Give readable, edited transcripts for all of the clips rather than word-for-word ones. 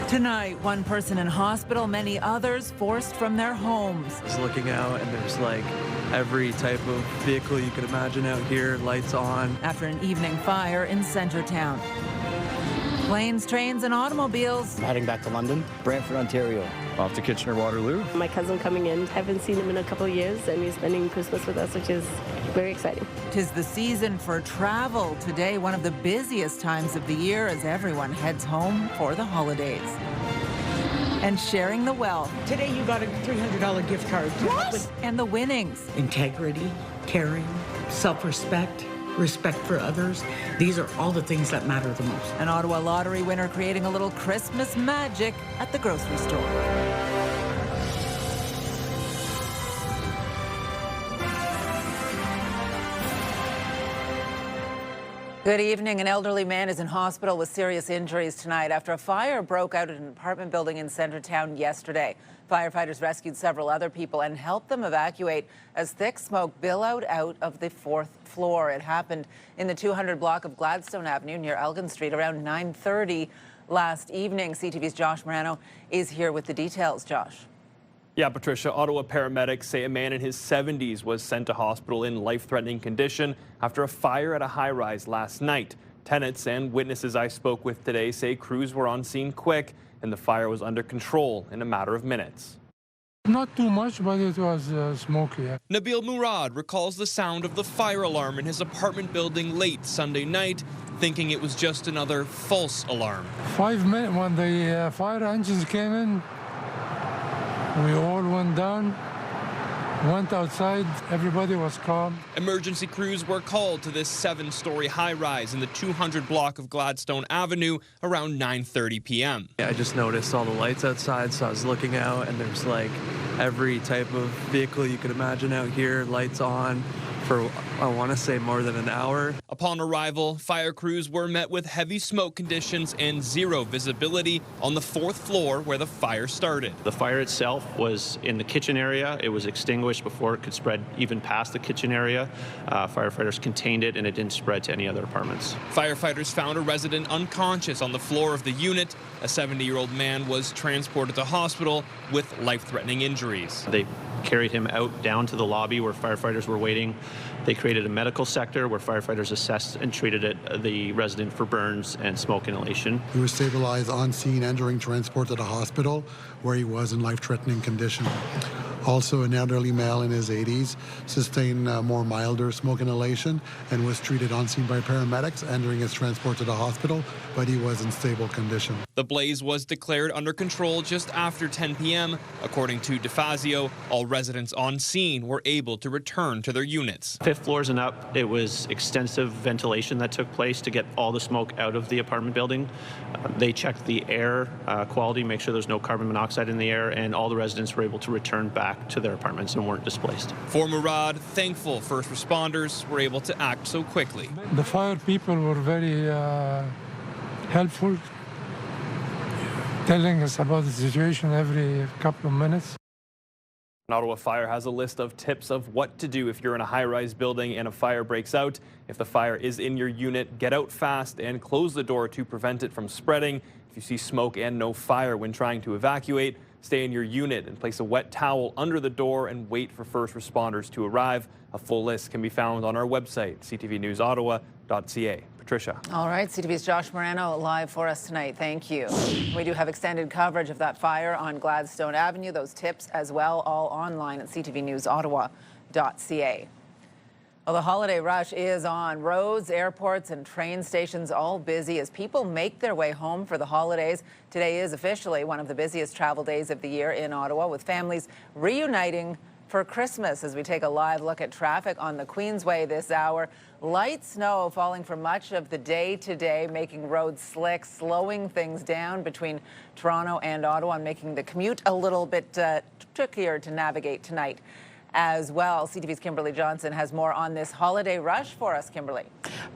Tonight, one person in hospital, many others forced from their homes. I was looking out and there's like every type of vehicle you could imagine out here, lights on. After an evening fire in Centretown. Planes, trains, and automobiles. I'm heading back to London. Brantford, Ontario. Off to Kitchener-Waterloo. My cousin coming in. Haven't seen him in a couple of years, and he's spending Christmas with us, which is very exciting. 'Tis the season for travel. Today, one of the busiest times of the year as everyone heads home for the holidays. And sharing the wealth. Today you got a $300 gift card. What? And the winnings. Integrity, caring, self-respect, respect for others. These are all the things that matter the most. An Ottawa lottery winner creating a little Christmas magic at the grocery store. Good evening. An elderly man is in hospital with serious injuries tonight after a fire broke out at an apartment building in Centretown yesterday. Firefighters rescued several other people and helped them evacuate as thick smoke billowed out of the 4th floor. It happened in the 200 block of Gladstone Avenue near Elgin Street around 9:30 last evening. CTV's Josh Morano is here with the details. Josh. Yeah, Patricia, Ottawa paramedics say a man in his 70s was sent to hospital in life-threatening condition after a fire at a high-rise last night. Tenants and witnesses I spoke with today say crews were on scene quick and the fire was under control in a matter of minutes. Not too much, but it was smoky. Yeah. Nabil Murad recalls the sound of the fire alarm in his apartment building late Sunday night, thinking it was just another false alarm. 5 minutes when the fire engines came in, we all went down, went outside, everybody was calm. Emergency crews were called to this 7-story high-rise in the 200 block of Gladstone Avenue around 9:30 p.m. I just noticed all the lights outside, so I was looking out and there's like every type of vehicle you could imagine out here, lights on for, I want to say, more than an hour. Upon arrival, fire crews were met with heavy smoke conditions and zero visibility on the 4th floor where the fire started. The fire itself was in the kitchen area. It was extinguished before it could spread even past the kitchen area. Firefighters contained it and it didn't spread to any other apartments. Firefighters found a resident unconscious on the floor of the unit. A 70-year-old man was transported to hospital with life-threatening injuries. They carried him out down to the lobby where firefighters were waiting. They created a medical sector where firefighters assessed and treated the resident for burns and smoke inhalation. He was stabilized on scene and during transport to the hospital where he was in life-threatening condition. Also, an elderly male in his 80s sustained more milder smoke inhalation and was treated on scene by paramedics and during his transport to the hospital, but he was in stable condition. The blaze was declared under control just after 10 p.m. According to DeFazio, all residents on scene were able to return to their units. 5th floors and up, it was extensive ventilation that took place to get all the smoke out of the apartment building. They checked the air quality, make sure there's no carbon monoxide in the air, and all the residents were able to return back to their apartments and weren't displaced. For Murad, thankful first responders were able to act so quickly. The fire people were very helpful, telling us about the situation every couple of minutes. Ottawa Fire has a list of tips of what to do if you're in a high-rise building and a fire breaks out. If the fire is in your unit, get out fast and close the door to prevent it from spreading. If you see smoke and no fire when trying to evacuate, stay in your unit and place a wet towel under the door and wait for first responders to arrive. A full list can be found on our website, ctvnewsottawa.ca. Patricia. All right, CTV's Josh Morano live for us tonight. Thank you. We do have extended coverage of that fire on Gladstone Avenue. Those tips as well, all online at ctvnewsottawa.ca. Well, the holiday rush is on. Roads, airports, and train stations all busy as people make their way home for the holidays. Today is officially one of the busiest travel days of the year in Ottawa, with families reuniting for Christmas. As we take a live look at traffic on the Queensway this hour, light snow falling for much of the day today, making roads slick, slowing things down between Toronto and Ottawa and making the commute a little bit trickier to navigate tonight as well. CTV's Kimberly Johnson has more on this holiday rush for us. Kimberly.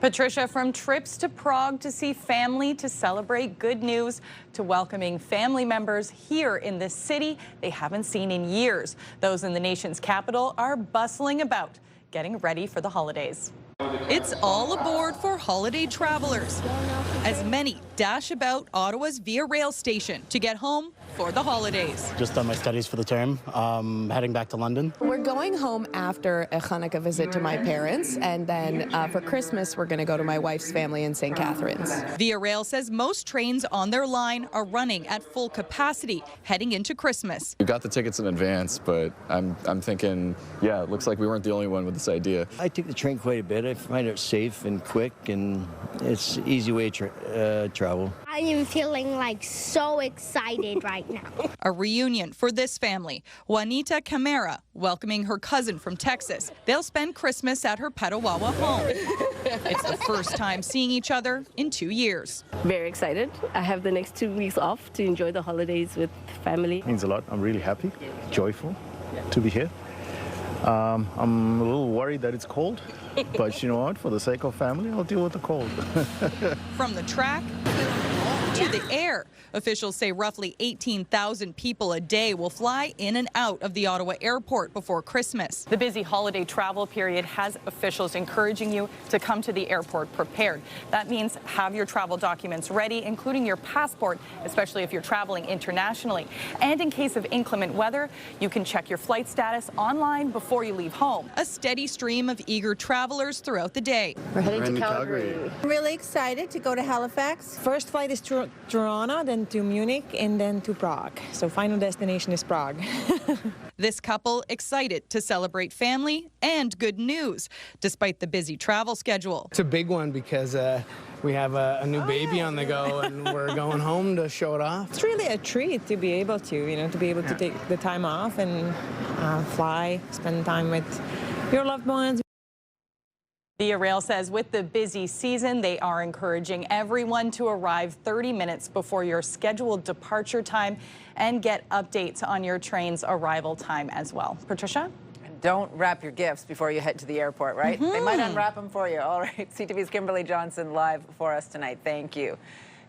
Patricia, from trips to Prague to see family, to celebrate good news, to welcoming family members here in this city they haven't seen in years. Those in the nation's capital are bustling about, getting ready for the holidays. It's all aboard for holiday travelers, as many dash about Ottawa's Via Rail station to get home for the holidays. Just done my studies for the term, heading back to London. We're going home after a Hanukkah visit to my parents, and then for Christmas we're going to go to my wife's family in St. Catharines. Via Rail says most trains on their line are running at full capacity heading into Christmas. We got the tickets in advance, but I'm thinking, yeah, it looks like we weren't the only one with this idea. I take the train quite a bit. I find it safe and quick, and it's an easy way to travel. I am feeling like so excited right now. A reunion for this family. Juanita Camara welcoming her cousin from Texas. They'll spend Christmas at her Petawawa home. It's the first time seeing each other in 2 years. Very excited. I have the next 2 weeks off to enjoy the holidays with family. It means a lot. I'm really happy, joyful to be here. I'm a little worried that it's cold, but you know what? For the sake of family, I'll deal with the cold. From the track to the air. Officials say roughly 18,000 people a day will fly in and out of the Ottawa airport before Christmas. The busy holiday travel period has officials encouraging you to come to the airport prepared. That means have your travel documents ready, including your passport, especially if you're traveling internationally. And in case of inclement weather, you can check your flight status online before you leave home. A steady stream of eager travelers throughout the day. We're heading to Calgary. I'm really excited to go to Halifax. First flight is to Toronto, then to Munich, and then to Prague. So final destination is Prague. This couple excited to celebrate family and good news, despite the busy travel schedule. It's a big one because we have a new baby on the go, and we're going home to show it off. It's really a treat to be able to, take the time off and fly, spend time with your loved ones. Via Rail says with the busy season, they are encouraging everyone to arrive 30 minutes before your scheduled departure time and get updates on your train's arrival time as well. Patricia? Don't wrap your gifts before you head to the airport, right? They might unwrap them for you. All right, CTV's Kimberly Johnson live for us tonight. Thank you.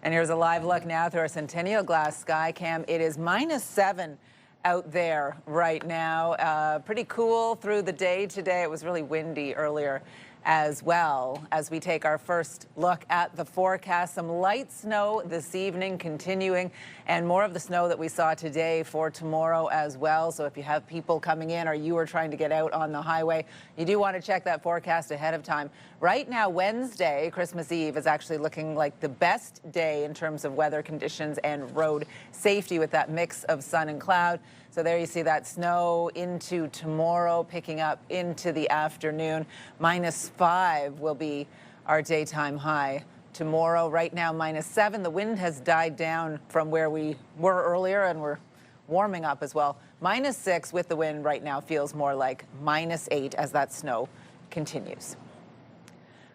And here's a live look now through our Centennial Glass sky cam. It is -7 out there right now. Pretty cool through the day today. It was really windy earlier as well. As we take our first look at the forecast, some light snow this evening continuing, and more of the snow that we saw today for tomorrow as well. So if you have people coming in or you are trying to get out on the highway, you do want to check that forecast ahead of time. Right now, Wednesday, Christmas Eve, is actually looking like the best day in terms of weather conditions and road safety with that mix of sun and cloud. So there you see that snow into tomorrow, picking up into the afternoon. -5 will be our daytime high tomorrow. Right now, -7. The wind has died down from where we were earlier, and we're warming up as well. -6 with the wind right now feels more like -8 as that snow continues.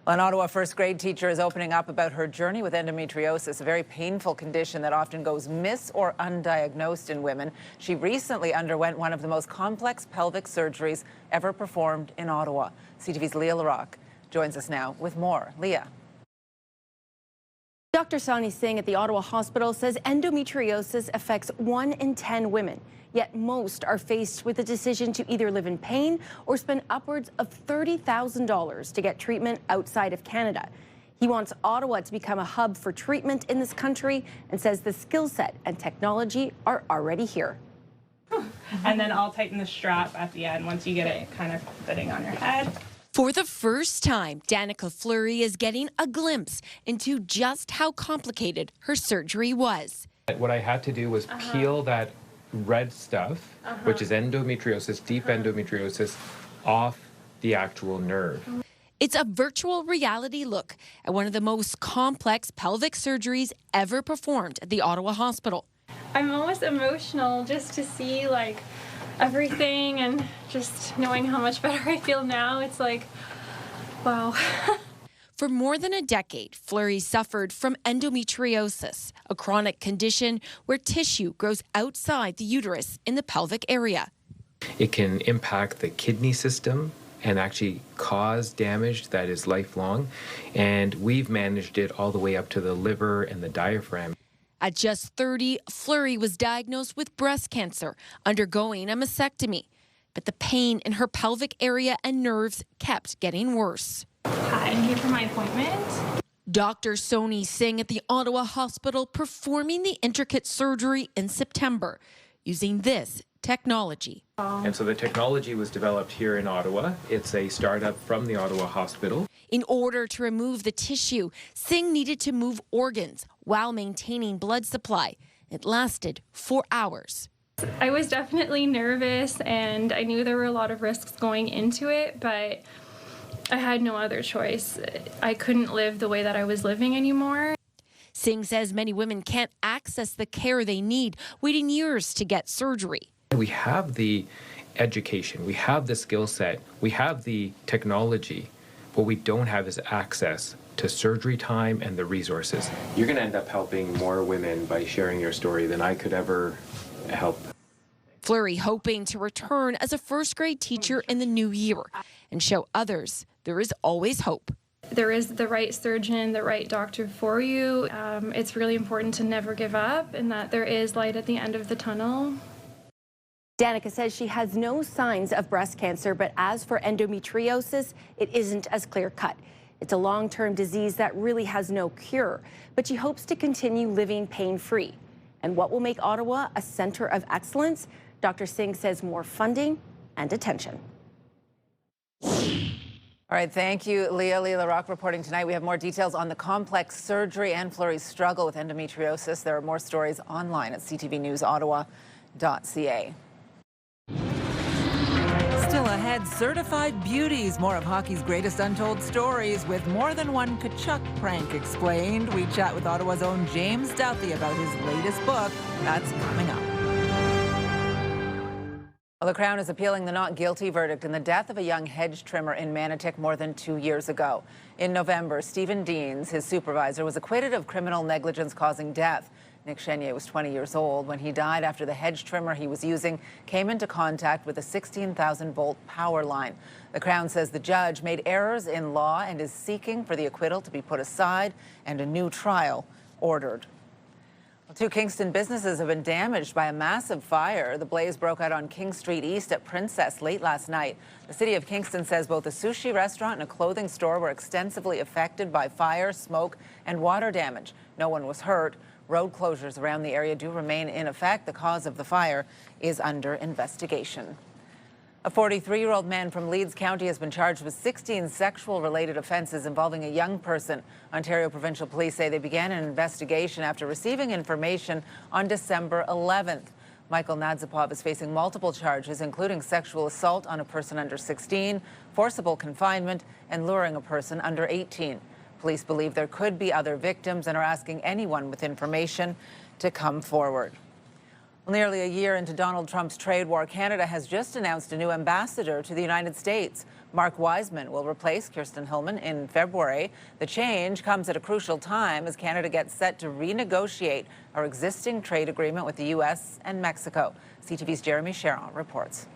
An Ottawa first grade teacher is opening up about her journey with endometriosis, a very painful condition that often goes miss or undiagnosed in women. She recently underwent one of the most complex pelvic surgeries ever performed in Ottawa. CTV's Leah LaRocque joins us now with more. Leah. Dr. Sani Singh at the Ottawa Hospital says endometriosis affects 1 in 10 women. Yet most are faced with the decision to either live in pain or spend upwards of $30,000 to get treatment outside of Canada. He wants Ottawa to become a hub for treatment in this country and says the skill set and technology are already here. And then I'll tighten the strap at the end once you get it kind of fitting on your head. For the first time, Danica Fleury is getting a glimpse into just how complicated her surgery was. What I had to do was peel that red stuff, which is endometriosis, deep endometriosis, off the actual nerve. It's a virtual reality look at one of the most complex pelvic surgeries ever performed at the Ottawa Hospital. I'm almost emotional just to see like everything and just knowing how much better I feel now. It's like, wow. For more than a decade, Fleury suffered from endometriosis, a chronic condition where tissue grows outside the uterus in the pelvic area. It can impact the kidney system and actually cause damage that is lifelong. And we've managed it all the way up to the liver and the diaphragm. At just 30, Fleury was diagnosed with breast cancer, undergoing a mastectomy. But the pain in her pelvic area and nerves kept getting worse. Hi, I'm here for my appointment. Dr. Soni Singh at the Ottawa Hospital performing the intricate surgery in September using this technology. And so the technology was developed here in Ottawa. It's a startup from the Ottawa Hospital. In order to remove the tissue, Singh needed to move organs while maintaining blood supply. It lasted 4 hours. I was definitely nervous and I knew there were a lot of risks going into it, but I had no other choice. I couldn't live the way that I was living anymore. Singh says many women can't access the care they need, waiting years to get surgery. We have the education, we have the skill set, we have the technology. What we don't have is access to surgery time and the resources. You're going to end up helping more women by sharing your story than I could ever help. Fleury hoping to return as a first-grade teacher in the new year and show others there is always hope. There is the right surgeon, the right doctor for you. It's really important to never give up and that there is light at the end of the tunnel. Danica says she has no signs of breast cancer, but as for endometriosis, it isn't as clear-cut. It's a long-term disease that really has no cure, but she hopes to continue living pain-free. And what will make Ottawa a center of excellence? Dr. Singh says more funding and attention. All right, thank you, Leah. Leah LaRocque reporting tonight. We have more details on the complex surgery and Fleury's struggle with endometriosis. There are more stories online at ctvnewsottawa.ca. Still ahead, certified beauties. More of hockey's greatest untold stories with more than one Kachuk prank explained. We chat with Ottawa's own James Duthie about his latest book. That's coming up. Well, the Crown is appealing the not guilty verdict in the death of a young hedge trimmer in Manotick more than 2 years ago. In November, Stephen Deans, his supervisor, was acquitted of criminal negligence causing death. Nick Chenier was 20 years old when he died after the hedge trimmer he was using came into contact with a 16,000-volt power line. The Crown says the judge made errors in law and is seeking for the acquittal to be put aside and a new trial ordered. Well, 2 Kingston businesses have been damaged by a massive fire. The blaze broke out on King Street East at Princess late last night. The city of Kingston says both a sushi restaurant and a clothing store were extensively affected by fire, smoke, and water damage. No one was hurt. Road closures around the area do remain in effect. The cause of the fire is under investigation. A 43-year-old man from Leeds County has been charged with 16 sexual-related offenses involving a young person. Ontario Provincial Police say they began an investigation after receiving information on December 11th. Michael Nadzapov is facing multiple charges, including sexual assault on a person under 16, forcible confinement, and luring a person under 18. Police believe there could be other victims and are asking anyone with information to come forward. Well, nearly a year into Donald Trump's trade war, Canada has just announced a new ambassador to the United States. Mark Wiseman will replace Kirsten Hillman in February. The change comes at a crucial time as Canada gets set to renegotiate our existing trade agreement with the U.S. and Mexico. CTV's Jeremy Sharon reports.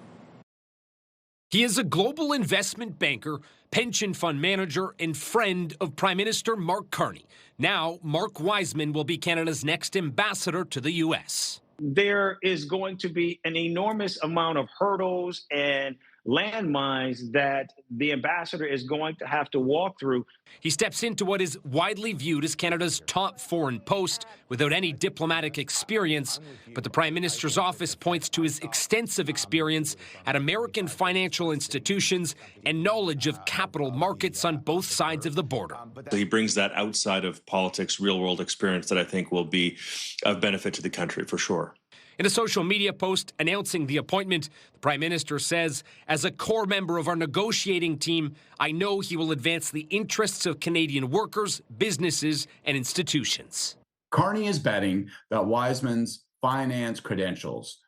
He is a global investment banker, pension fund manager, and friend of Prime Minister Mark Carney. Now, Mark Wiseman will be Canada's next ambassador to the U.S. There is going to be an enormous amount of hurdles and landmines that the ambassador is going to have to walk through. He steps into what is widely viewed as Canada's top foreign post without any diplomatic experience, but the Prime Minister's office points to his extensive experience at American financial institutions and knowledge of capital markets on both sides of the border. He brings that outside of politics, real-world experience that I think will be of benefit to the country for sure. In a social media post announcing the appointment, the Prime Minister says, as a core member of our negotiating team, I know he will advance the interests of Canadian workers, businesses, and institutions. Carney is betting that Wiseman's finance credentials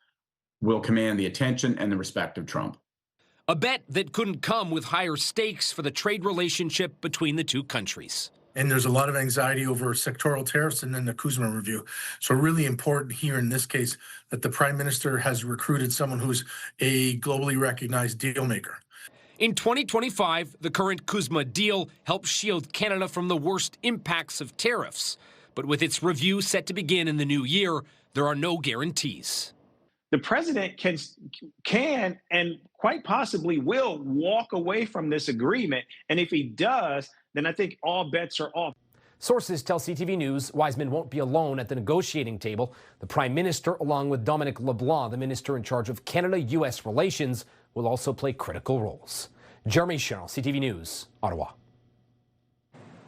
will command the attention and the respect of Trump. A bet that couldn't come with higher stakes for the trade relationship between the two countries. And there's a lot of anxiety over sectoral tariffs and then the Kuzma review. So really important here in this case that the Prime Minister has recruited someone who's a globally recognized deal maker. In 2025, the current Kuzma deal helps shield Canada from the worst impacts of tariffs. But with its review set to begin in the new year, there are no guarantees. the president can and quite possibly will walk away from this agreement. And if he does, then I think all bets are off. Sources tell CTV News Wiseman won't be alone at the negotiating table. The Prime Minister, along with Dominic LeBlanc, the Minister in charge of Canada-U.S. relations, will also play critical roles. Jeremy Cheryl, CTV News, Ottawa.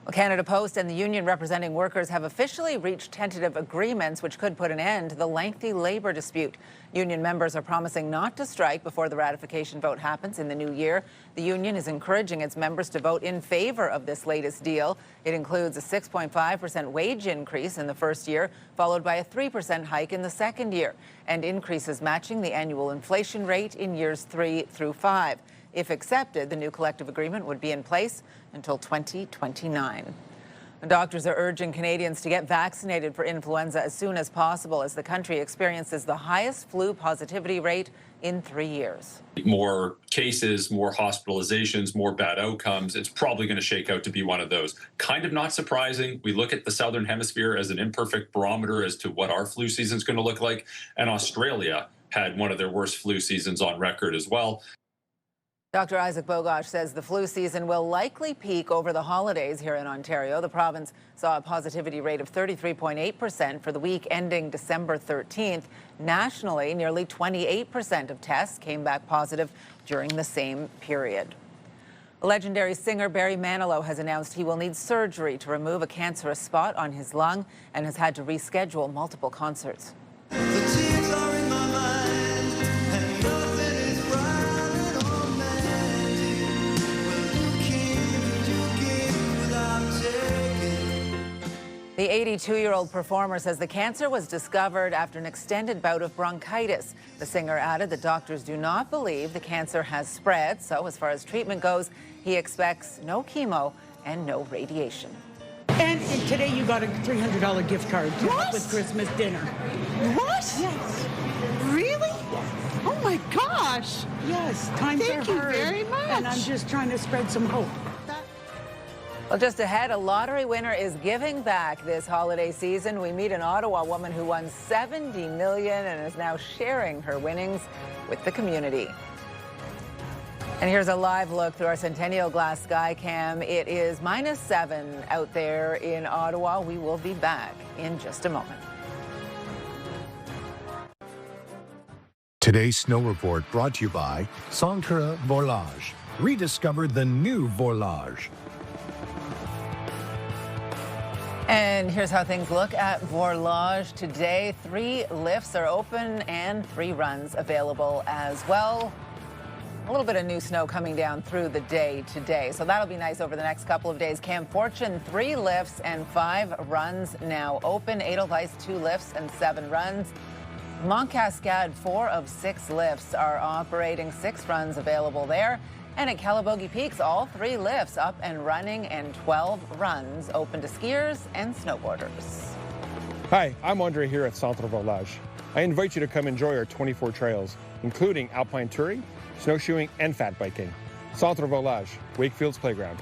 Well, Canada Post and the union representing workers have officially reached tentative agreements which could put an end to the lengthy labor dispute. Union members are promising not to strike before the ratification vote happens in the new year. The union is encouraging its members to vote in favor of this latest deal. It includes a 6.5% wage increase in the first year, followed by a 3% hike in the second year, and increases matching the annual inflation rate in years 3 through 5. If accepted, the new collective agreement would be in place until 2029. Doctors are urging Canadians to get vaccinated for influenza as soon as possible as the country experiences the highest flu positivity rate in 3 years. More cases, more hospitalizations, more bad outcomes. It's probably going to shake out to be one of those. Kind of not surprising. We look at the Southern Hemisphere as an imperfect barometer as to what our flu season is going to look like. And Australia had one of their worst flu seasons on record as well. Dr. Isaac Bogosh says the flu season will likely peak over the holidays here in Ontario. The province saw a positivity rate of 33.8% for the week ending December 13th. Nationally, nearly 28% of tests came back positive during the same period. Legendary singer Barry Manilow has announced he will need surgery to remove a cancerous spot on his lung and has had to reschedule multiple concerts. The 82-year-old performer says the cancer was discovered after an extended bout of bronchitis. The singer added that doctors do not believe the cancer has spread, so as far as treatment goes, he expects no chemo and no radiation. And today you got a $300 gift card to help with Christmas dinner. What? Yes. Really? Oh my gosh. Yes, times are hard. Thank you very much. And I'm just trying to spread some hope. Well, just ahead, a lottery winner is giving back this holiday season. We meet an Ottawa woman who won $70 million and is now sharing her winnings with the community. And here's a live look through our Centennial Glass Sky Cam. It is -7 out there in Ottawa. We will be back in just a moment. Today's snow report brought to you by Centre Volage. Rediscover the new Volage. And here's how things look at Vorlage today. 3 lifts are open and 3 runs available as well. A little bit of new snow coming down through the day today, so that'll be nice over the next couple of days. Cam Fortune, 3 lifts and 5 runs now open. Edelweiss, 2 lifts and 7 runs. Mont Cascade, 4 of 6 lifts are operating, 6 runs available there. And at Calabogie Peaks, all 3 lifts up and running and 12 runs open to skiers and snowboarders. Hi, I'm Andre here at Centre Volage. I invite you to come enjoy our 24 trails, including alpine touring, snowshoeing, and fat biking. Centre Volage, Wakefield's playground.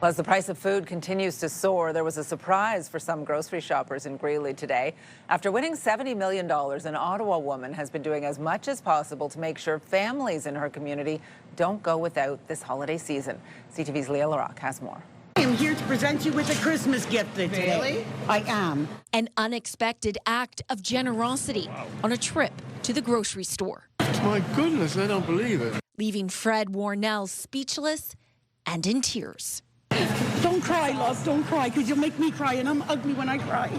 As the price of food continues to soar, there was a surprise for some grocery shoppers in Greeley today. After winning $70 million, an Ottawa woman has been doing as much as possible to make sure families in her community don't go without this holiday season. CTV's Leah Larocque has more. I am here to present you with a Christmas gift today. Really? I am. An unexpected act of generosity on a trip to the grocery store. My goodness, I don't believe it. Leaving Fred Warnell speechless and in tears. Don't cry, love, don't cry, because you'll make me cry, and I'm ugly when I cry.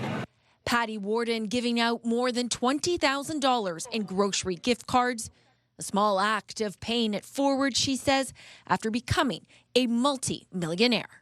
Patty Warden giving out more than $20,000 in grocery gift cards. A small act of paying it forward, she says, after becoming a multi-millionaire.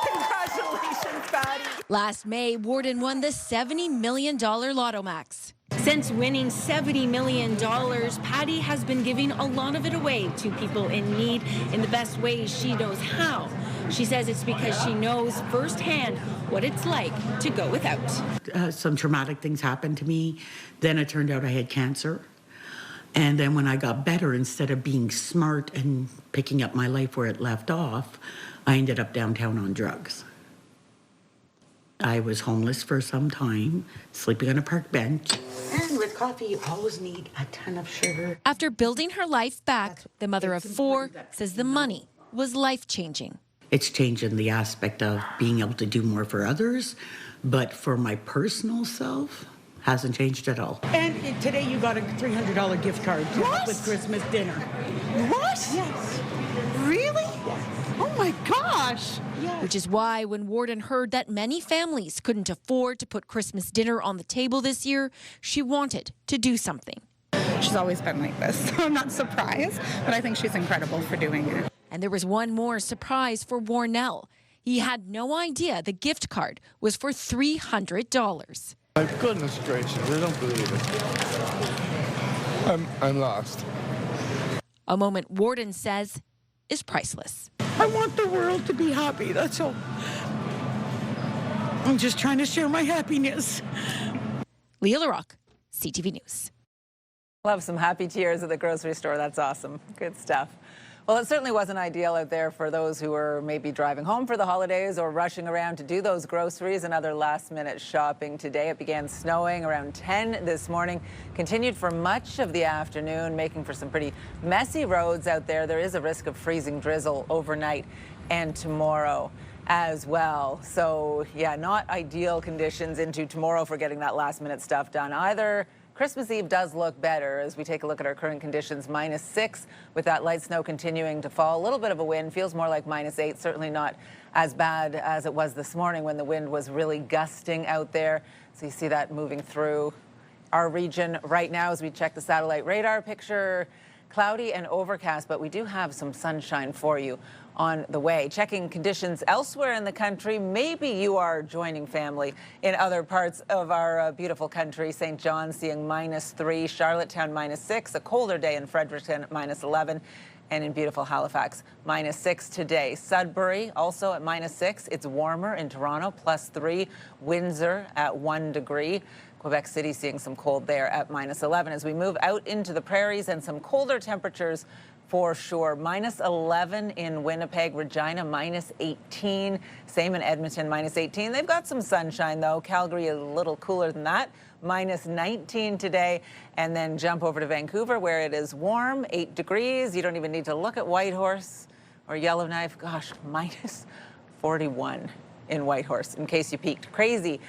Congratulations, Patty. Last May, Warden won the $70 million Lotto Max. Since winning $70 million, Patty has been giving a lot of it away to people in need in the best ways she knows how. She says it's because she knows firsthand what it's like to go without. Some traumatic things happened to me. Then it turned out I had cancer. And then when I got better, instead of being smart and picking up my life where it left off, I ended up downtown on drugs. I was homeless for some time, sleeping on a park bench. And with coffee, you always need a ton of sugar. After building her life back, the mother of 4 says the money was life-changing. It's changing the aspect of being able to do more for others, but for my personal self, hasn't changed at all. And today you got a $300 gift card to help with Christmas dinner. What? Yes. Really? Oh my gosh. Which is why when Warden heard that many families couldn't afford to put Christmas dinner on the table this year, she wanted to do something. She's always been like this, so I'm not surprised, but I think she's incredible for doing it. And there was one more surprise for Warnell. He had no idea the gift card was for $300. My goodness gracious, I don't believe it. I'm lost. A moment Warden says is priceless. I want the world to be happy, that's all. I'm just trying to share my happiness. Leah LaRocque, CTV News. Love some happy tears at the grocery store. That's awesome. Good stuff. Well, it certainly wasn't ideal out there for those who were maybe driving home for the holidays or rushing around to do those groceries and other last-minute shopping today. It began snowing around 10 this morning, continued for much of the afternoon, making for some pretty messy roads out there. There is a risk of freezing drizzle overnight and tomorrow as well. So, yeah, not ideal conditions into tomorrow for getting that last-minute stuff done either. Christmas Eve does look better as we take a look at our current conditions. -6 with that light snow continuing to fall. A little bit of a wind, feels more like -8, certainly not as bad as it was this morning when the wind was really gusting out there. So you see that moving through our region right now as we check the satellite radar picture. Cloudy and overcast, but we do have some sunshine for you on the way. Checking conditions elsewhere in the country. Maybe you are joining family in other parts of our beautiful country. St. John seeing -3, Charlottetown -6, a colder day in Fredericton -11, and in beautiful Halifax -6 today. Sudbury also at -6. It's warmer in Toronto, +3. Windsor at 1 degree. Quebec City seeing some cold there at -11 as we move out into the prairies, and some colder temperatures for sure. -11 in Winnipeg, Regina -18. Same in Edmonton, -18. They've got some sunshine though. Calgary a little cooler than that, -19 today. And then jump over to Vancouver where it is warm, 8 degrees. You don't even need to look at Whitehorse or Yellowknife. Gosh, -41. in Whitehorse, in case you peeked. Crazy.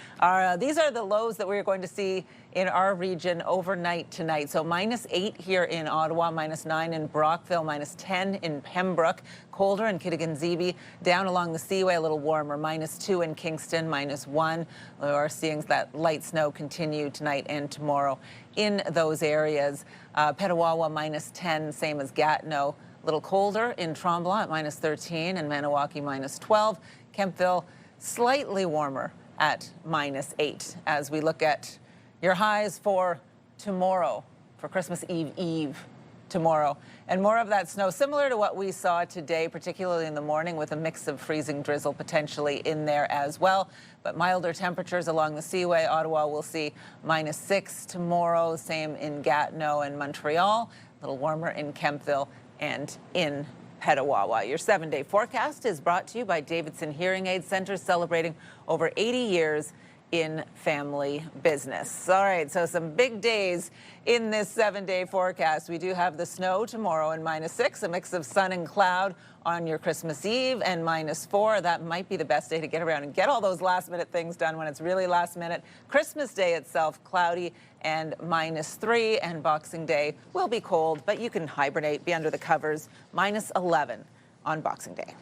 These are the lows that we're going to see in our region overnight tonight. So -8 here in Ottawa, -9 in Brockville, -10 in Pembroke, colder in Kittaganzibi, down along the Seaway a little warmer, -2 in Kingston, -1. We are seeing that light snow continue tonight and tomorrow in those areas. Petawawa -10, same as Gatineau. A little colder in Tremblant at -13 and Maniwaki -12. Kemptville slightly warmer at -8 as we look at your highs for tomorrow, for Christmas Eve tomorrow. And more of that snow, similar to what we saw today, particularly in the morning, with a mix of freezing drizzle potentially in there as well. But milder temperatures along the Seaway. Ottawa will see -6 tomorrow, same in Gatineau and Montreal, a little warmer in Kemptville and in Petawawa. Your 7-day forecast is brought to you by Davidson Hearing Aid Center, celebrating over 80 years in family business. All right, so some big days in this 7-day forecast. We do have the snow tomorrow and -6, a mix of sun and cloud on your Christmas Eve, and -4. That might be the best day to get around and get all those last-minute things done when it's really last minute. Christmas Day itself, cloudy and -3, and Boxing Day will be cold, but you can hibernate, be under the covers, -11 on Boxing Day.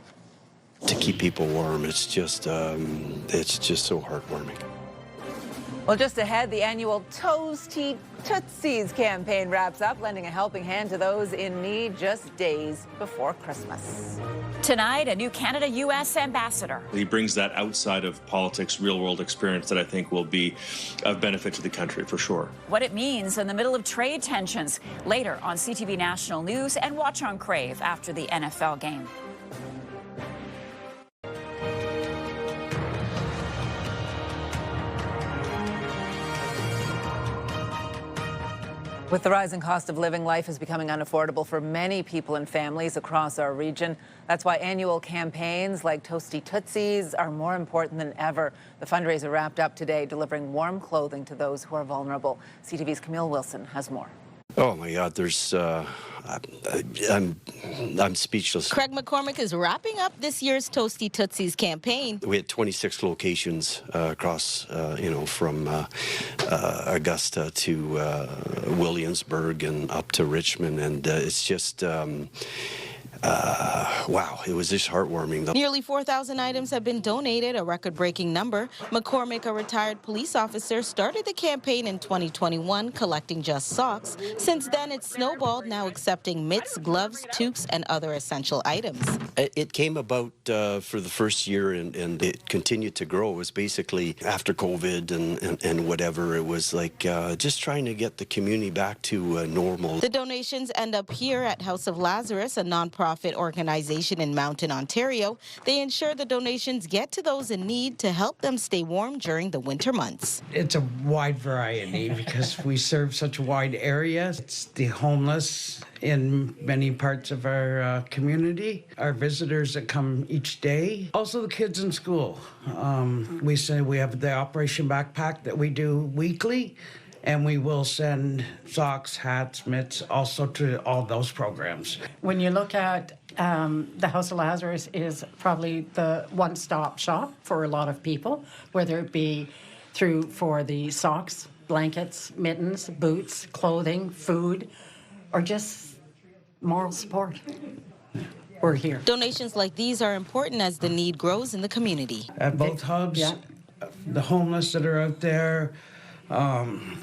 To keep people warm, it's just so heartwarming. Well, just ahead, the annual Toasty Tootsies campaign wraps up, lending a helping hand to those in need just days before Christmas. Tonight, a new Canada-U.S. ambassador. He brings that outside of politics, real-world experience that I think will be of benefit to the country, for sure. What it means in the middle of trade tensions. Later on CTV National News, and watch on Crave after the NFL game. With the rising cost of living, life is becoming unaffordable for many people and families across our region. That's why annual campaigns like Toasty Tootsies are more important than ever. The fundraiser wrapped up today, delivering warm clothing to those who are vulnerable. CTV's Camille Wilson has more. Oh my God, there's, I'm speechless. Craig McCormick is wrapping up this year's Toasty Tootsies campaign. We had 26 locations across, from Augusta to Williamsburg and up to Richmond, and it's just, wow, it was just heartwarming. Nearly 4,000 items have been donated, a record-breaking number. McCormick, a retired police officer, started the campaign in 2021, collecting just socks. Since then, it's snowballed, now accepting mitts, gloves, toques, and other essential items. It came about for the first year, and it continued to grow. It was basically after COVID and whatever. It was like just trying to get the community back to normal. The donations end up here at House of Lazarus, a nonprofit organization in Mountain, Ontario. They ensure the donations get to those in need to help them stay warm during the winter months. It's a wide variety because we serve such a wide area. It's the homeless in many parts of our community, our visitors that come each day, also the kids in school. We say we have the Operation Backpack that we do weekly, and we will send socks, hats, mitts, also to all those programs. When you look at the House of Lazarus is probably the one-stop shop for a lot of people, whether it be for the socks, blankets, mittens, boots, clothing, food, or just moral support. We're here. Donations like these are important as the need grows in the community. At both hubs, the homeless that are out there,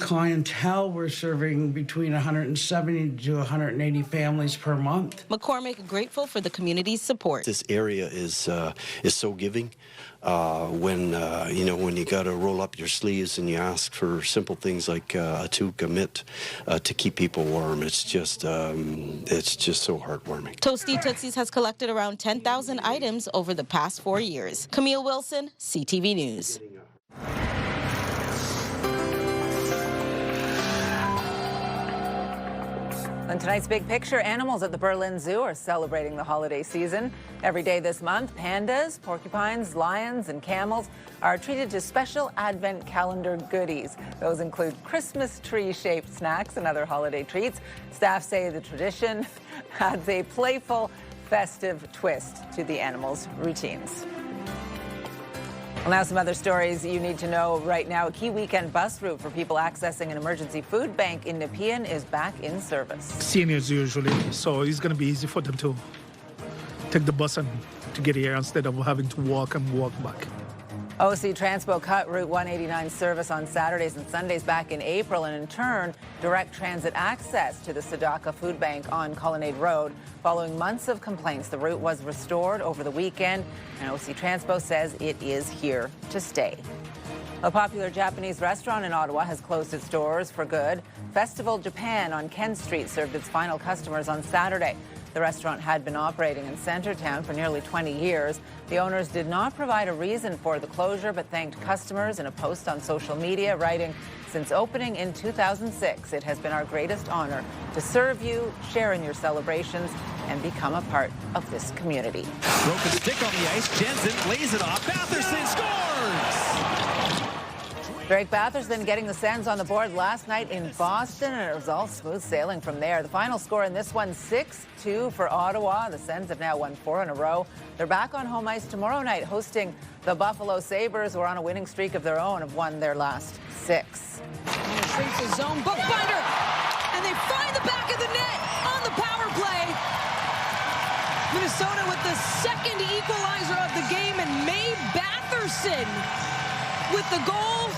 clientele, we're serving between 170 to 180 families per month. McCormick grateful for the community's support. This area is so giving. When you got to roll up your sleeves and you ask for simple things like a toque, a mitt, to keep people warm, it's just so heartwarming. Toasty Tootsies has collected around 10,000 items over the past 4 years. Camille Wilson, CTV News. On tonight's Big Picture, animals at the Berlin Zoo are celebrating the holiday season. Every day this month, pandas, porcupines, lions, and camels are treated to special Advent calendar goodies. Those include Christmas tree-shaped snacks and other holiday treats. Staff say the tradition adds a playful, festive twist to the animals' routines. Well, now some other stories you need to know right now. A key weekend bus route for people accessing an emergency food bank in Nepean is back in service. Seniors usually, so it's going to be easy for them to take the bus and to get here instead of having to walk back. OC Transpo cut Route 189 service on Saturdays and Sundays back in April, and in turn, direct transit access to the Sadaka Food Bank on Colonnade Road. Following months of complaints, the route was restored over the weekend, and OC Transpo says it is here to stay. A popular Japanese restaurant in Ottawa has closed its doors for good. Festival Japan on Ken Street served its final customers on Saturday. The restaurant had been operating in Centretown for nearly 20 years. The owners did not provide a reason for the closure, but thanked customers in a post on social media, writing, "Since opening in 2006, it has been our greatest honor to serve you, share in your celebrations, and become a part of this community." Broken stick on the ice. Jensen lays it off. Batherson scores! Drake Batherson getting the Sens on the board last night in Boston, and it was all smooth sailing from there. The final score in this one, 6-2 for Ottawa. The Sens have now won 4 in a row. They're back on home ice tomorrow night hosting the Buffalo Sabres, who are on a winning streak of their own, have won their last 6. Shrinks the zone, Bookbinder, and they find the back of the net on the power play. Minnesota with the second equalizer of the game, and May Batherson with the goal.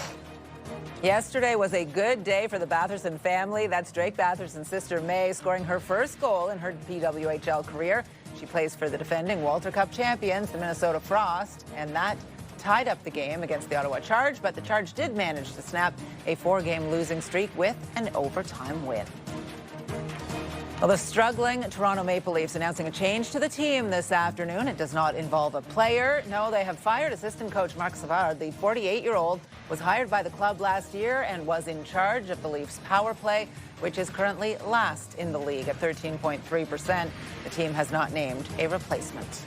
Yesterday was a good day for the Batherson family. That's Drake Batherson's sister May scoring her first goal in her PWHL career. She plays for the defending Walter Cup champions, the Minnesota Frost, and that tied up the game against the Ottawa Charge, but the Charge did manage to snap a 4-game losing streak with an overtime win. Well, the struggling Toronto Maple Leafs announcing a change to the team this afternoon. It does not involve a player. No, they have fired assistant coach Marc Savard. The 48-year-old was hired by the club last year and was in charge of the Leafs' power play, which is currently last in the league at 13.3%. The team has not named a replacement.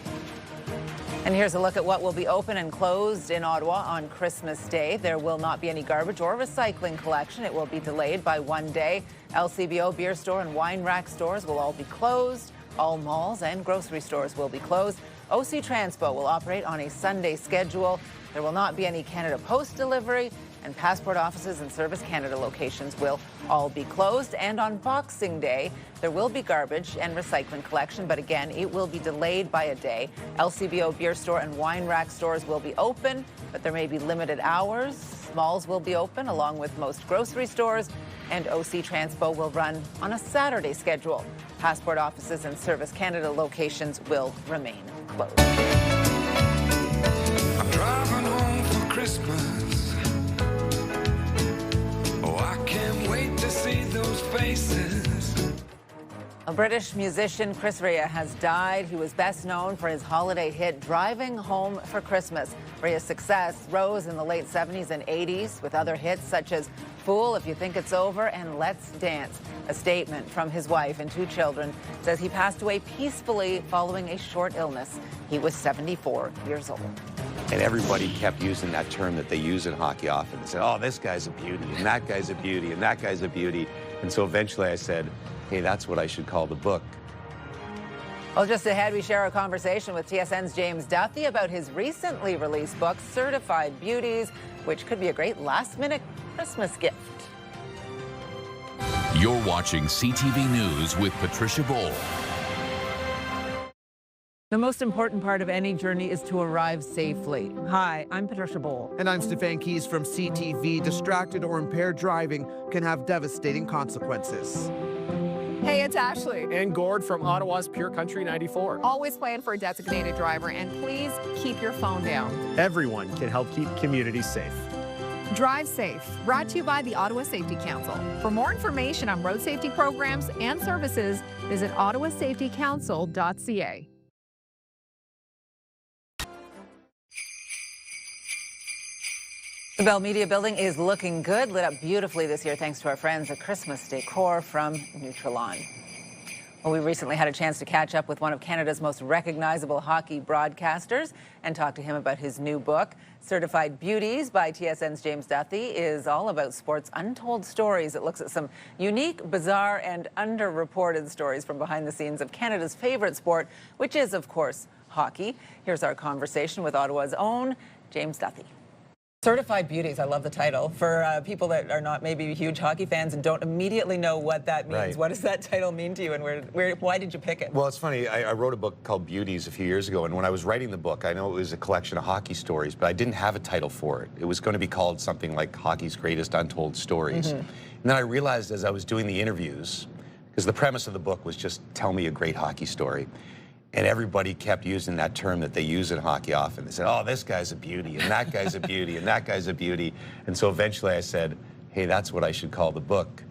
And here's a look at what will be open and closed in Ottawa on Christmas Day. There will not be any garbage or recycling collection. It will be delayed by one day. LCBO beer store and wine rack stores will all be closed. All malls and grocery stores will be closed. OC Transpo will operate on a Sunday schedule. There will not be any Canada Post delivery, and passport offices and Service Canada locations will all be closed. And on Boxing Day, there will be garbage and recycling collection, but again, it will be delayed by a day. LCBO beer store and wine rack stores will be open, but there may be limited hours. Malls will be open along with most grocery stores, and OC Transpo will run on a Saturday schedule. Passport offices and Service Canada locations will remain closed. I'm driving home for Christmas. Oh, I can't wait to see those faces. A British musician, Chris Rea, has died. He was best known for his holiday hit, Driving Home for Christmas. Rea's success rose in the late 70s and 80s with other hits such as Fool, If You Think It's Over, and Let's Dance. A statement from his wife and two children says he passed away peacefully following a short illness. He was 74 years old. And everybody kept using that term that they use in hockey often. They said, oh, this guy's a beauty, and that guy's a beauty, and that guy's a beauty. And so eventually I said, hey, that's what I should call the book. Well, just ahead, we share a conversation with TSN's James Duthie about his recently released book, Certified Beauties, which could be a great last-minute Christmas gift. You're watching CTV News with Patricia Bowl. The most important part of any journey is to arrive safely. Hi, I'm Patricia Bowl. And I'm Stefan Keys from CTV. Distracted or impaired driving can have devastating consequences. Hey, it's Ashley. And Gord from Ottawa's Pure Country 94. Always plan for a designated driver, and please keep your phone down. Everyone can help keep communities safe. Drive safe. Brought to you by the Ottawa Safety Council. For more information on road safety programs and services, visit ottawasafetycouncil.ca. The Bell Media Building is looking good, lit up beautifully this year thanks to our friends at Christmas Decor from Nutrilon. Well, we recently had a chance to catch up with one of Canada's most recognizable hockey broadcasters and talk to him about his new book. Certified Beauties by TSN's James Duthie is all about sports untold stories. It looks at some unique, bizarre, and underreported stories from behind the scenes of Canada's favorite sport, which is, of course, hockey. Here's our conversation with Ottawa's own James Duthie. Certified Beauties, I love the title. For people that are not maybe huge hockey fans and don't immediately know what that means, Right. What does that title mean to you, and why did you pick it? Well, it's funny. I wrote a book called Beauties a few years ago, and when I was writing the book, I know it was a collection of hockey stories, but I didn't have a title for it. It was going to be called something like Hockey's Greatest Untold Stories. Mm-hmm. And then I realized as I was doing the interviews, because the premise of the book was just tell me a great hockey story. And everybody kept using that term that they use in hockey often. They said, oh, this guy's a beauty, and that guy's a beauty, and that guy's a beauty. And so eventually I said, hey, that's what I should call the book,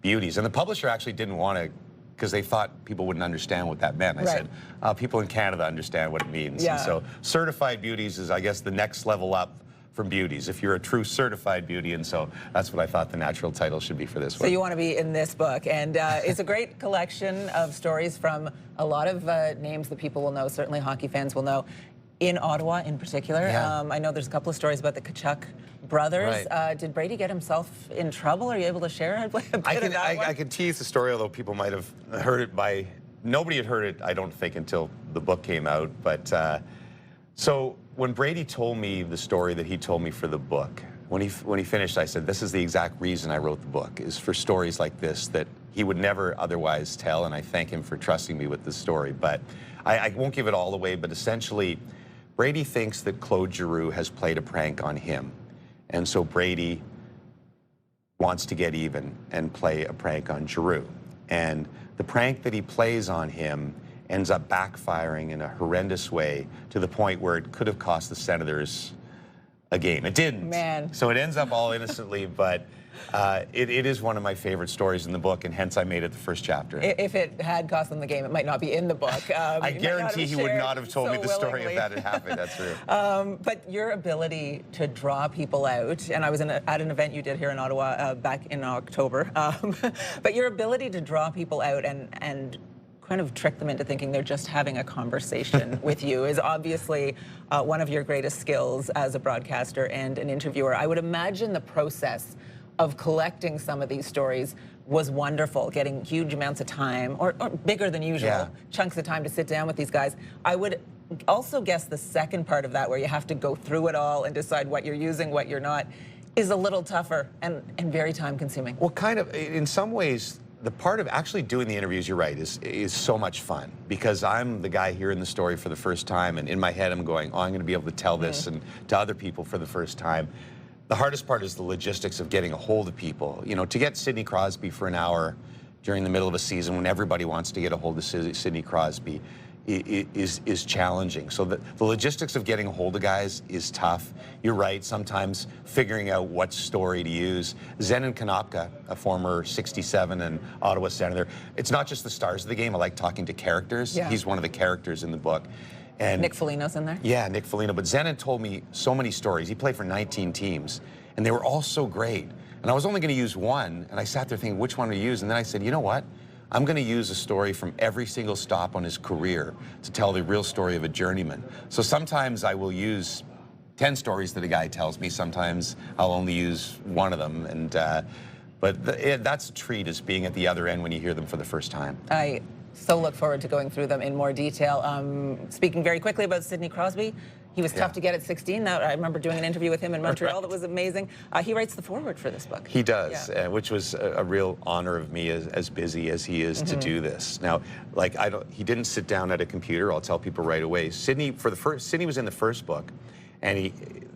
Beauties. And the publisher actually didn't want to, because they thought people wouldn't understand what that meant. I said, people in Canada understand what it means. Yeah. And so Certified Beauties is, I guess, the next level up from beauties, if you're a true certified beauty. And so that's what I thought the natural title should be for this one. So you want to be in this book, and it's a great collection of stories from a lot of names that people will know, certainly hockey fans will know, in Ottawa in particular. Yeah. I know there's a couple of stories about the Tkachuk brothers. Right. Did Brady get himself in trouble? Are you able to share a bit of that one? I can tease the story, although people might have heard it by, nobody had heard it, I don't think, until the book came out. But so when Brady told me the story that he told me for the book, when he finished, I said, this is the exact reason I wrote the book, is for stories like this that he would never otherwise tell, and I thank him for trusting me with this story. But I won't give it all away, but essentially, Brady thinks that Claude Giroux has played a prank on him. And so Brady wants to get even and play a prank on Giroux. And the prank that he plays on him ends up backfiring in a horrendous way, to the point where it could have cost the Senators a game. It didn't. Man. So it ends up all innocently, but it is one of my favorite stories in the book, and hence I made it the first chapter. If it had cost them the game, it might not be in the book. I guarantee he would not have told me the story if that had happened. That's true. But your ability to draw people out, and I was at an event you did here in Ottawa back in October, but your ability to draw people out and kind of trick them into thinking they're just having a conversation with you is obviously one of your greatest skills as a broadcaster and an interviewer. I would imagine the process of collecting some of these stories was wonderful, getting huge amounts of time, or bigger than usual, chunks of time to sit down with these guys. I would also guess the second part of that, where you have to go through it all and decide what you're using, what you're not, is a little tougher and very time consuming. Well, kind of, in some ways, the part of actually doing the interviews, you're right, is so much fun, because I'm the guy hearing the story for the first time, and in my head I'm going, oh, I'm going to be able to tell this and to other people for the first time. The hardest part is the logistics of getting a hold of people. You know, to get Sidney Crosby for an hour during the middle of a season when everybody wants to get a hold of Sidney Crosby is challenging. So the logistics of getting a hold of guys is tough. You're right, sometimes figuring out what story to use. Zenon Konopka, a former 67 and Ottawa Senator, it's not just the stars of the game. I like talking to characters. Yeah. He's one of the characters in the book. And Nick Foligno's in there? Yeah, Nick Foligno. But Zenon told me so many stories. He played for 19 teams, and they were all so great. And I was only going to use one, and I sat there thinking, which one to use? And then I said, you know what? I'm going to use a story from every single stop on his career to tell the real story of a journeyman. So sometimes I will use 10 stories that a guy tells me. Sometimes I'll only use one of them. And that's a treat, is being at the other end when you hear them for the first time. I so look forward to going through them in more detail. Speaking very quickly about Sidney Crosby, he was tough to get at 16. I remember doing an interview with him in Montreal that was amazing. He writes the foreword for this book. He does, which was a real honor of me, as busy as he is, to do this. Now, like, he didn't sit down at a computer. I'll tell people right away. Sidney was in the first book, and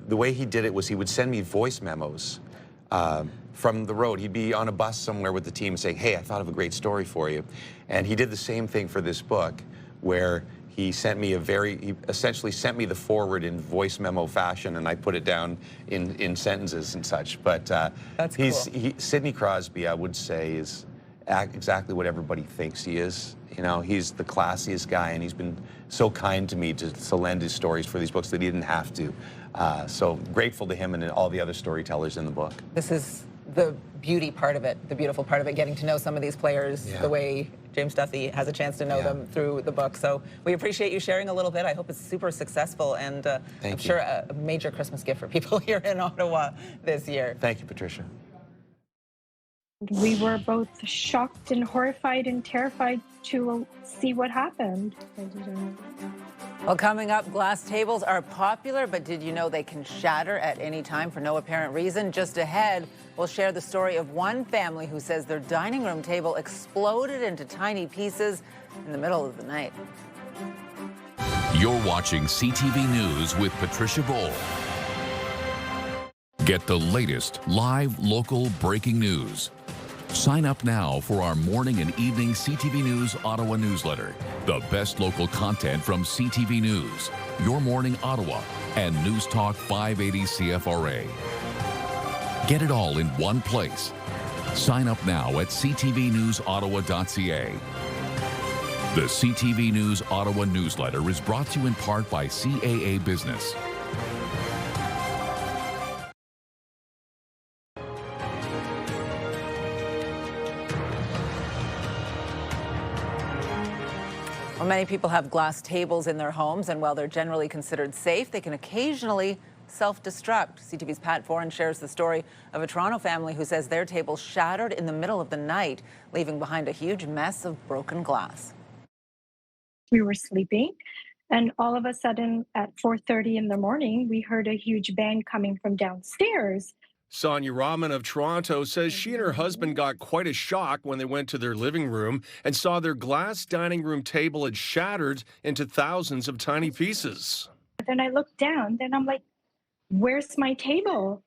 the way he did it was he would send me voice memos from the road. He'd be on a bus somewhere with the team saying, hey, I thought of a great story for you. And he did the same thing for this book, where he essentially sent me the foreword in voice memo fashion, and I put it down in sentences and such. But that's cool. Sidney Crosby, I would say, is exactly what everybody thinks he is. You know, he's the classiest guy, and he's been so kind to me to lend his stories for these books that he didn't have to. So grateful to him and all the other storytellers in the book. This is the beauty part of it, the beautiful part of it, getting to know some of these players the way James Duthie has a chance to know them through the book. So we appreciate you sharing a little bit. I hope it's super successful, and I'm sure a major Christmas gift for people here in Ottawa this year. Thank you, Patricia. We were both shocked and horrified and terrified to see what happened. Well, coming up, glass tables are popular, but did you know they can shatter at any time for no apparent reason? Just ahead, we'll share the story of one family who says their dining room table exploded into tiny pieces in the middle of the night. You're watching CTV News with Patricia Boll. Get the latest live local breaking news. Sign up now for our morning and evening CTV News Ottawa newsletter. The best local content from CTV News, Your Morning Ottawa, and News Talk 580 CFRA. Get it all in one place. Sign up now at ctvnewsottawa.ca. The CTV News Ottawa newsletter is brought to you in part by CAA Business. Well, many people have glass tables in their homes, and while they're generally considered safe, they can occasionally self-destruct. CTV's Pat Foran shares the story of a Toronto family who says their table shattered in the middle of the night, leaving behind a huge mess of broken glass. We were sleeping, and all of a sudden at 4:30 in the morning, we heard a huge bang coming from downstairs. Sonia Rahman of Toronto says she and her husband got quite a shock when they went to their living room and saw their glass dining room table had shattered into thousands of tiny pieces. Then I looked down, then I'm like, where's my table?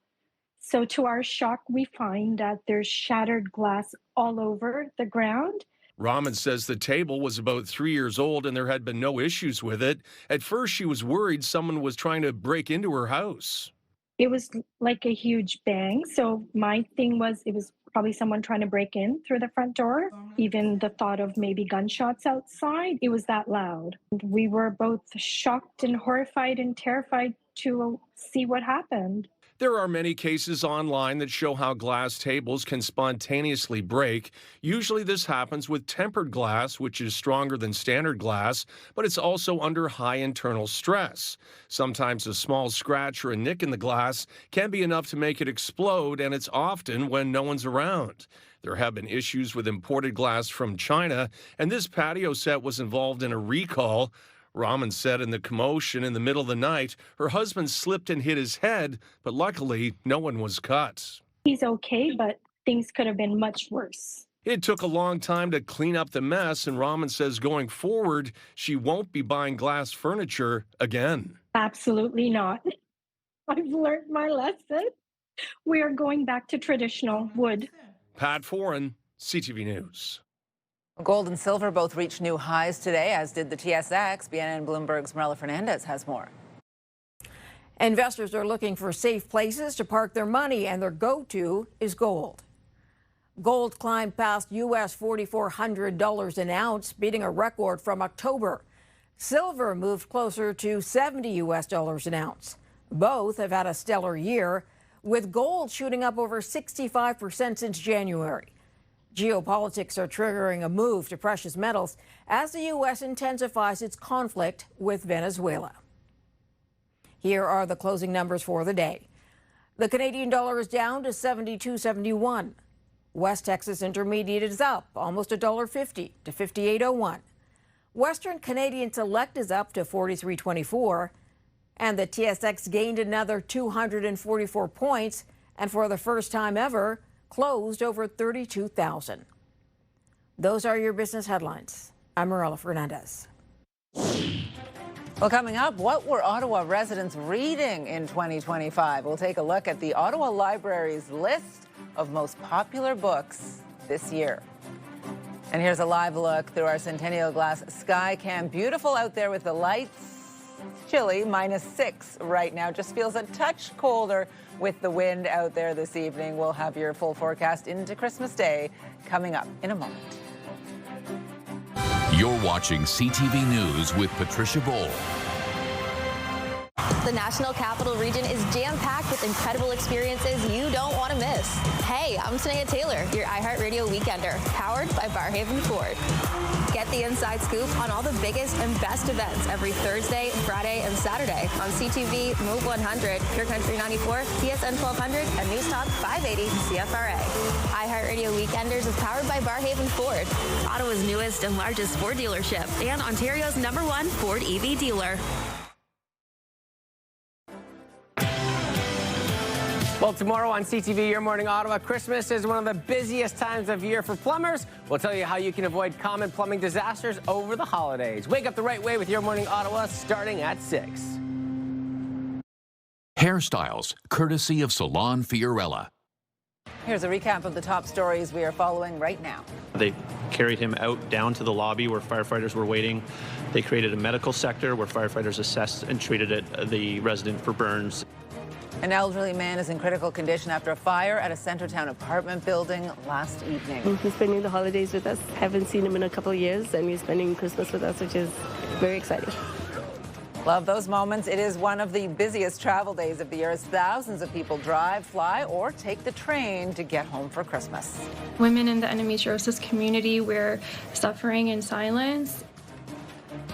So to our shock, we find that there's shattered glass all over the ground. Rahman says the table was about 3 years old and there had been no issues with it. At first, she was worried someone was trying to break into her house. It was like a huge bang. So my thing was, it was probably someone trying to break in through the front door. Even the thought of maybe gunshots outside, it was that loud. We were both shocked and horrified and terrified to see what happened. There are many cases online that show how glass tables can spontaneously break. Usually this happens with tempered glass, which is stronger than standard glass, but it's also under high internal stress. Sometimes a small scratch or a nick in the glass can be enough to make it explode, and it's often when no one's around. There have been issues with imported glass from China, and this patio set was involved in a recall. Raman said in the commotion in the middle of the night, her husband slipped and hit his head, but luckily no one was cut. He's okay, but things could have been much worse. It took a long time to clean up the mess, and Raman says going forward, she won't be buying glass furniture again. Absolutely not. I've learned my lesson. We are going back to traditional wood. Pat Foran, CTV News. Gold and silver both reached new highs today, as did the TSX. BNN Bloomberg's Marilla Fernandez has more. Investors are looking for safe places to park their money, and their go-to is gold. Gold climbed past U.S. $4,400 an ounce, beating a record from October. Silver moved closer to $70 US an ounce. Both have had a stellar year, with gold shooting up over 65% since January. Geopolitics are triggering a move to precious metals as the U.S. intensifies its conflict with Venezuela. Here are the closing numbers for the day. The Canadian dollar is down to 72.71. West Texas Intermediate is up almost $1.50 to 58.01. Western Canadian Select is up to 43.24. And the TSX gained another 244 points, and for the first time ever, closed over 32,000. Those are your business headlines. I'm Marilla Fernandez. Well, coming up, what were Ottawa residents reading in 2025? We'll take a look at the Ottawa Library's list of most popular books this year. And here's a live look through our Centennial Glass sky cam. Beautiful out there with the lights. Chilly, -6 right now. Just feels a touch colder with the wind out there this evening. We'll have your full forecast into Christmas Day coming up in a moment. You're watching CTV News with Patricia Bowl. The National Capital Region is jam-packed with incredible experiences you don't want to miss. Hey, I'm Tanea Taylor, your iHeartRadio Weekender, powered by Barrhaven Ford. Get the inside scoop on all the biggest and best events every Thursday, Friday, and Saturday on CTV, Move 100, Pure Country 94, TSN 1200, and News Talk 580 CFRA. iHeartRadio Weekenders is powered by Barrhaven Ford, Ottawa's newest and largest Ford dealership, and Ontario's #1 Ford EV dealer. Well, tomorrow on CTV Your Morning Ottawa, Christmas is one of the busiest times of year for plumbers. We'll tell you how you can avoid common plumbing disasters over the holidays. Wake up the right way with Your Morning Ottawa starting at 6. Hairstyles, courtesy of Salon Fiorella. Here's a recap of the top stories we are following right now. They carried him out down to the lobby where firefighters were waiting. They created a medical sector where firefighters assessed and treated the resident for burns. An elderly man is in critical condition after a fire at a Centretown apartment building last evening. He's spending the holidays with us. Haven't seen him in a couple of years, and he's spending Christmas with us, which is very exciting. Love those moments. It is one of the busiest travel days of the year as thousands of people drive, fly, or take the train to get home for Christmas. Women in the endometriosis community were suffering in silence.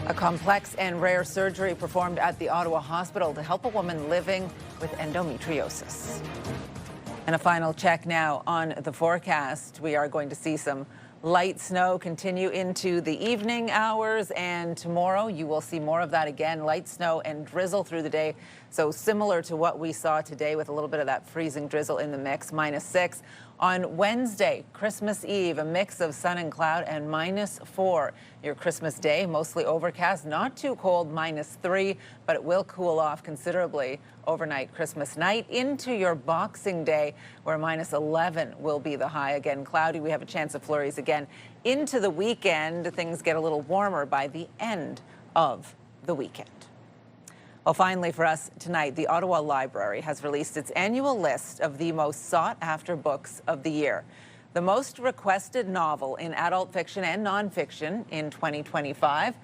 A complex and rare surgery performed at the Ottawa Hospital to help a woman living with endometriosis. And a final check now on the forecast. We are going to see some light snow continue into the evening hours, and tomorrow you will see more of that again, light snow and drizzle through the day. So similar to what we saw today with a little bit of that freezing drizzle in the mix, -6. On Wednesday, Christmas Eve, a mix of sun and cloud and -4. Your Christmas Day, mostly overcast, not too cold, -3, but it will cool off considerably overnight Christmas night into your Boxing Day, where -11 will be the high. Again, cloudy. We have a chance of flurries again into the weekend. Things get a little warmer by the end of the weekend. Well, finally for us tonight, the Ottawa Library has released its annual list of the most sought-after books of the year. The most requested novel in adult fiction and nonfiction in 2025,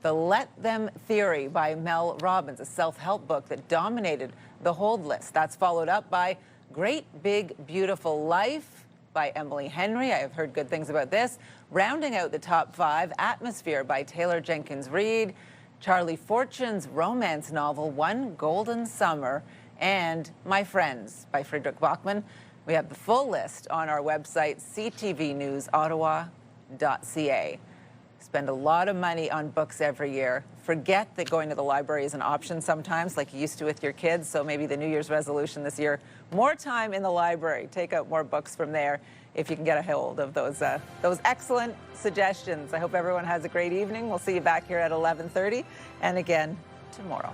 The Let Them Theory by Mel Robbins, a self-help book that dominated the hold list. That's followed up by Great Big Beautiful Life by Emily Henry. I have heard good things about this. Rounding out the top 5, Atmosphere by Taylor Jenkins Reid, Charlie Fortune's romance novel, One Golden Summer, and My Friends by Friedrich Bachmann. We have the full list on our website, ctvnewsottawa.ca. Spend a lot of money on books every year. Forget that going to the library is an option sometimes, like you used to with your kids. So maybe the New Year's resolution this year, more time in the library. Take out more books from there if you can get a hold of those excellent suggestions. I hope everyone has a great evening. We'll see you back here at 11:30 and again tomorrow.